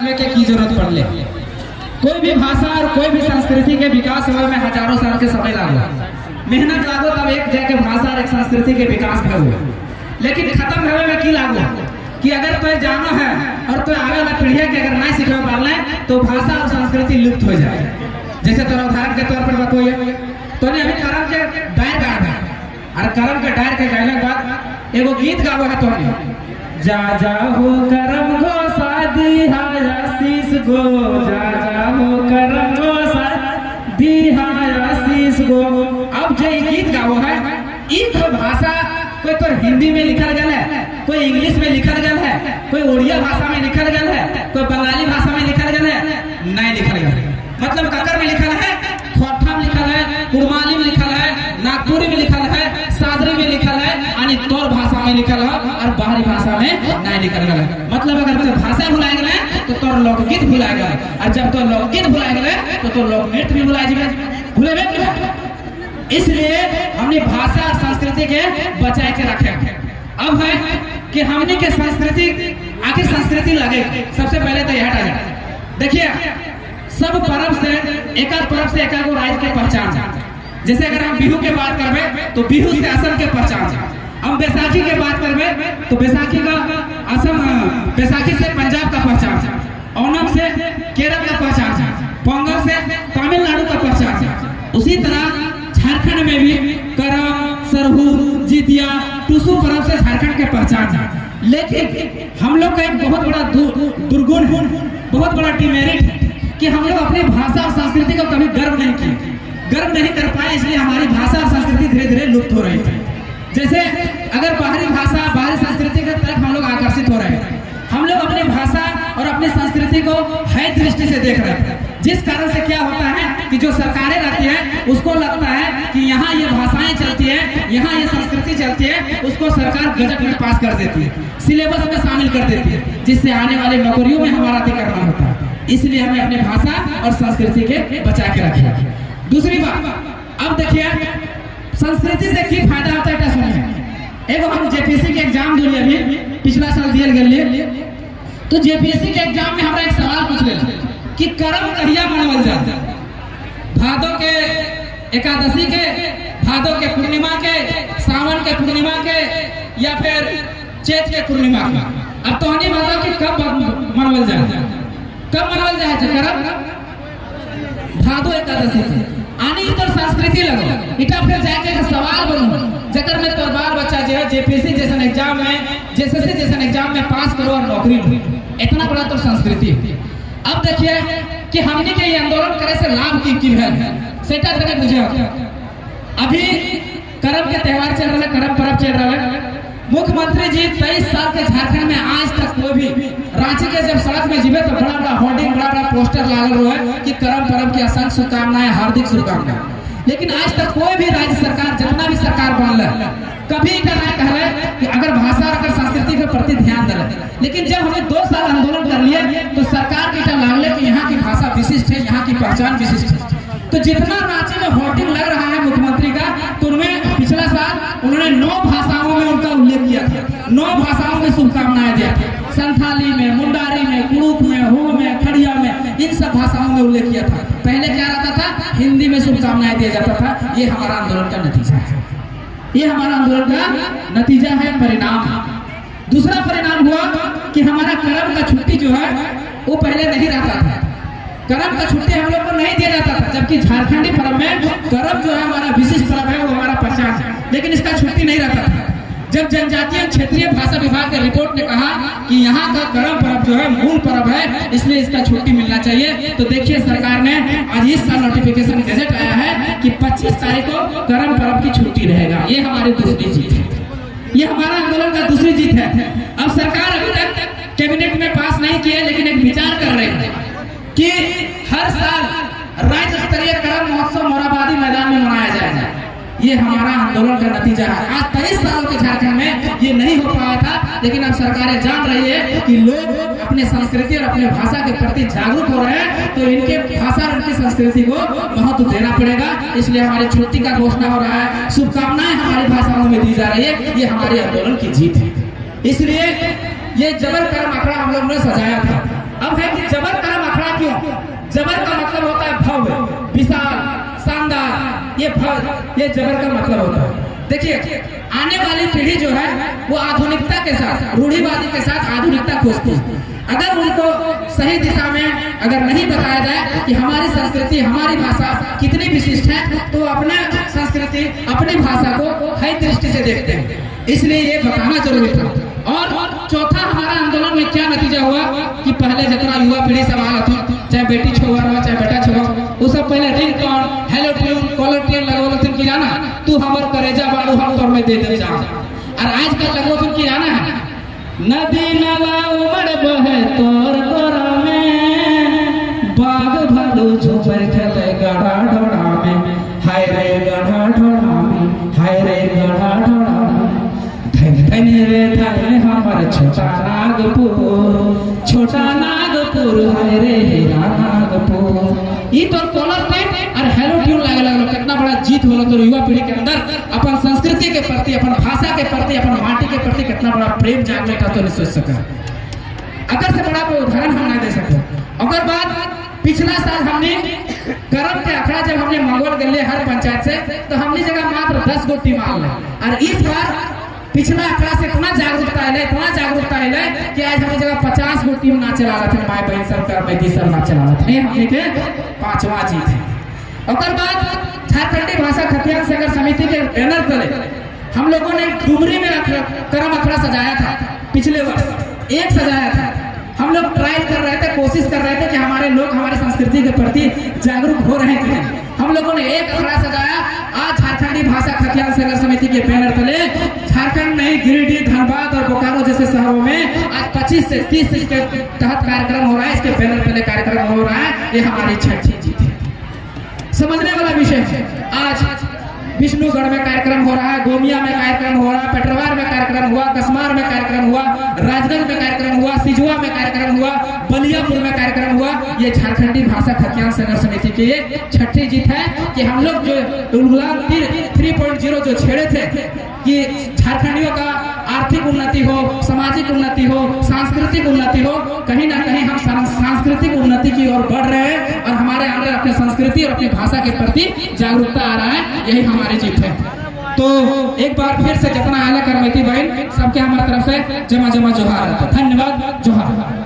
की जरूरत पड़ ले। कोई भी भाषा और कोई भी संस्कृति के विकास हुए में हजारों साल के समय लागो, मेहनत लागो, तब एक जगह भाषा और एक संस्कृति के विकास हुए। लेकिन खत्म होने में की लागो कि अगर तो जानो है और तो आगे वाला पीढ़ी के अगर नहीं सीखने पाले तो भाषा और संस्कृति लुप्त हो जाए। जैसे तो उदाहरण के तौर पर बताइए तो अभी करम के डायर गा है और करम के डायर के गाने के बाद एगो गीत गावो है तो जा जा हो करम गो शादी हाया शीश गो, जा जा हो करम गो शादी हाया शीश गो। अब जो गीत गावो है ई तो भाषा कोई तो हिंदी में लिखल गया है, कोई इंग्लिश में लिखल गया है, कोई उड़िया भाषा में लिखल गया है, कोई बंगाली भाषा में लिखल गया है, नहीं लिखल गया है। मतलब ककर में लिखल है, खोरठा में लिखल है, कुड़माली में लिखल है, नागपुरी में लिखल है, सादरी में लिखल है, यानी तोर भाषा में लिखल है और बाहरी भाषा में नहीं लिखल गया है। मतलब अगर तो भाषा भुला गए तो तोर लोकगीत भुला गए, और जब तो लोकगीत भुला गए तो तोर लोक नृत्य भी भुला जाए, भूलेबे क्यों? इसलिए हमने भाषा और संस्कृति के बचाए के रखे। अब है कि हमने के संस्कृति आखिर संस्कृति लगे सबसे पहले तो यह हटा। देखिए सब पर्व से एक को राज्य के पहचान। जैसे अगर हम बिहू के बात करबे तो बिहू से असम के पहचान, हम बैसाखी के बात करबे तो बैसाखी का असम, बैसाखी से पंजाब का पहचान, ओणम से केरल का पहचान, पोंगल से तमिलनाडु का पहचान। उसी तरह झारखंड में भी करम, सरहू, जितिया, टुसू पर्व से झारखंड के पहचान। लेकिन हम लोग का एक बहुत बड़ा दुर्गुण है, बहुत बड़ा डिमेरिट है कि हम लोग अपनी भाषा और संस्कृति को कभी गर्व नहीं किए, गर्व नहीं कर पाए, इसलिए हमारी भाषा और संस्कृति धीरे धीरे लुप्त हो रही थी। जैसे अगर बाहरी भाषा, बाहरी संस्कृति की तरफ हम लोग आकर्षित हो रहे हैं, हम लोग अपनी भाषा और अपनी संस्कृति को है दृष्टि से देख रहे हैं, जिस कारण से क्या होता है कि जो सरकारें रहती है उसको लगता है कि यहाँ ये भाषाएं चलती है, यहाँ ये संस्कृति चलती है, उसको सरकार गजट में पास कर देती है, सिलेबस में शामिल कर देती है, जिससे आने वाली नौकरियों में हमारा अतिक्रमण होता है। इसलिए हमें अपनी भाषा और संस्कृति के बचा के रखिए। दूसरी बात, अब देखिए संस्कृति से की फायदा होता है, सुनिए। एगो हम जेपीएससी के एग्जाम दिए, अभी पिछला साल दिए गए, तो जेपीएससी के एग्जाम में हमारा एक सवाल पूछ ले कि करम कहिया मनावल जाता है, भादो के एकादशी के, भादो के पूर्णिमा के, सावन के पूर्णिमा के, या फिर चैत के पूर्णिमा के। अब तो हनी बताओ कि कब मनावल जाए, कब मनावल जाए करम? भादो एकादशी के आनी तो संस्कृति लगो इटा फिर जाके सवाल बनो जकर में तोर बाल बच्चा जो है जेपीएससी जैसा एग्जाम में, जेएसएससी जैसा एग्जाम में पास करो और नौकरी लो, इतना बड़ा तो संस्कृति। अब देखिए कि हमने के ये आंदोलन करे से लाभ की है सेटा तक बुझे। अभी करम के त्योहार चल रहा है, करम पर्व चल रहा है। मुख्यमंत्री जी 23 साल के झारखंड में आज तक कोई भी रांची के जब सड़क में जीवे तो बड़ा बड़ा होर्डिंग, बड़ा बड़ा पोस्टर लागल हुआ है कि करम पर्व की असंख्य शुभकामनाएं, हार्दिक शुभकामनाएं। लेकिन आज तक कोई भी राज्य सरकार, जितना भी सरकार बनल है, कभी नहीं कह रहे कि अगर भाषा और संस्कृति के प्रति ध्यान दे। लेकिन जब हमने 2 साल आंदोलन कर लिए तो सरकार की लागले कि यहाँ की भाषा विशिष्ट है, यहाँ की पहचान विशिष्ट है। तो जितना रांची में होर्डिंग लग रहा है मुख्यमंत्री का, तो उनमें पिछला साल उन्होंने 9 भाषाओं में उनका उल्लेख किया था, 9 भाषाओं में शुभकामनाएं दिया था। संथाली में, मुंडारी में, कुड़ूक में, हो में, खड़िया में, इन सब भाषाओं में उल्लेख किया था। पहले क्या रहता था, हिंदी में शुभकामनाएं दिया जाता था। ये हमारा आंदोलन का नतीजा है, ये हमारा आंदोलन का नतीजा है, परिणाम। दूसरा परिणाम हुआ कि हमारा करम का छुट्टी जो है वो पहले नहीं रहता था, करम का छुट्टी हम लोग को नहीं दिया जाता था, जबकि झारखंडी पर्व में करम जो है हमारा विशिष्ट पर्व है, वो हमारा पहचान है, लेकिन इसका छुट्टी नहीं रहता था। जब जनजातीय क्षेत्रीय भाषा विभाग के रिपोर्ट ने कहा कि यहाँ का करम पर्व जो है मूल पर्व है, इसलिए इसका छुट्टी मिलना चाहिए, तो देखिए सरकार ने आज इस साल नोटिफिकेशन गजट आया है कि 25 तारीख को करम पर्व की छुट्टी रहेगा। ये हमारी दूसरी जीत है, ये हमारा आंदोलन का दूसरी जीत है। अब सरकार अभी तक कैबिनेट में पास नहीं किया, लेकिन एक विचार कर रहे हैं कि हर साल राज्य स्तरीय करम महोत्सव मोराबादी मैदान में मनाया जाएगा। ये हमारा आंदोलन का नतीजा है। आज 23 सालों के झारखंड में ये नहीं हो पाया था, लेकिन अब सरकारें जान रही है कि लोग अपने संस्कृति और अपने भाषा के प्रति जागरूक हो रहे हैं, तो इनके भाषा और इनकी संस्कृति को महत्व देना पड़ेगा। इसलिए हमारी छुट्टी का घोषणा हो रहा है, शुभकामनाएं हमारी भाषाओं में दी जा रही है। ये हमारे आंदोलन की जीत है। इसलिए ये जबर करम आंकड़ा हम लोग ने सजाया था। अब है कि जबर कर्म अखड़ा क्यों? जबर का मतलब होता है भव्य, विशाल, शानदार। ये जबर का मतलब होता है। देखिए आने वाली पीढ़ी जो है वो आधुनिकता के साथ, रूढ़िवादी के साथ आधुनिकता खोजती है। अगर उनको सही दिशा में अगर नहीं बताया जाए कि हमारी संस्कृति, हमारी भाषा कितनी विशिष्ट है, तो अपने संस्कृति, अपनी भाषा को हर दृष्टि से देखते हैं। इसलिए ये बताना जरूरी था। और चौथा हमारा आंदोलन में क्या नतीजा हुआ कि पहले जितना युवा पीढ़ी सवाल था, चाहे बेटी छोड़ हुआ चाहे बेटा छोड़, वो सब पहले ring tone, hello tune, caller tune लगो तुम की जाना, तू हमर करेजा बाड़ू हम तोर में दे दे जा। और आजकल लगो तुम की जाना है, नदी नाला उमड़ बहे तोर गोरा में, बाग भालू झूमर खेले गढ़ा ढोड़ा में, हाय रे गढ़ा ढोड़ा में, हाय रे गढ़ा ढोड़ा में, धन रे धन हमार छोटा नागपुर, छोटा नागपुर, हाय रे हीरा नागपुर। ये तो कॉलर टाइप और हेलो ट्यून लगे लगलो, कितना बड़ा जीत होला तो युवा पीढ़ी के अंदर अपन संस्कृति के प्रति, अपन भाषा के प्रति, अपन माटी के प्रति कितना बड़ा प्रेम जागने का तो नहीं सोच सका। अगर से बड़ा कोई उदाहरण हम नहीं दे सकते। अगर बात पिछला साल हमने करम के अखड़ा जब हमने मंगोल गले हर पंचायत से, तो हमने जगह मात्र 10 गो टीम आल, और इस बार पिछला अखड़ा से इतना जागरूकता है कि आज हमें जगह 50 गो टीम ना चला रहे थे, माय बहन सरकार बैठी सब ना चला रहे थे, हमने के 5वां जीत है। और बात झारखंडी भाषा खतियान संघर्ष समिति के बैनर तले हम लोगों ने डुमरी में करम अखड़ा सजाया था। पिछले वर्ष एक सजाया था। हम लोग ट्राई कर रहे थे, कोशिश कर रहे थे कि हमारे लोग हमारे संस्कृति के प्रति जागरूक हो रहे थे। हम लोगों ने एक अखड़ा सजाया। आज झारखंडी भाषा खतियान संघर्ष समिति के बैनर तले झारखंड नहीं, गिरिडीह, धनबाद और बोकारो जैसे शहरों में आज 25 से 30 के तहत कार्यक्रम हो रहा है। इसके बैनर तले कार्यक्रम हो रहा है। ये हमारी छठी जीत है। समझने वाला विषय है। आज विष्णुगढ़ में कार्यक्रम हो रहा है, गोमिया में कार्यक्रम हो रहा है, पेटरवार में कार्यक्रम हुआ, कसमार में कार्यक्रम हुआ, राजगंज में कार्यक्रम हुआ, सिजुआ में कार्यक्रम हुआ, बलियापुर में कार्यक्रम हुआ। ये झारखंडी भाषा खतियान संघर्ष समिति की ये छठी जीत है कि हम लोग जो उलगुलान 3.0 जो छेड़े थे कि झारखंडियों का आर्थिक उन्नति हो, सामाजिक उन्नति हो, सांस्कृतिक उन्नति हो, कहीं ना कहीं हम सांस्कृतिक उन्नति की ओर बढ़ रहे हैं और हमारे अंदर अपनी संस्कृति और अपनी भाषा के प्रति जागरूकता आ रहा है। यही हमारी जीत है। तो एक बार फिर से जितना आला करमैती बहन सबके हमारी तरफ से जमा जोहार। धन्यवाद। जोहार।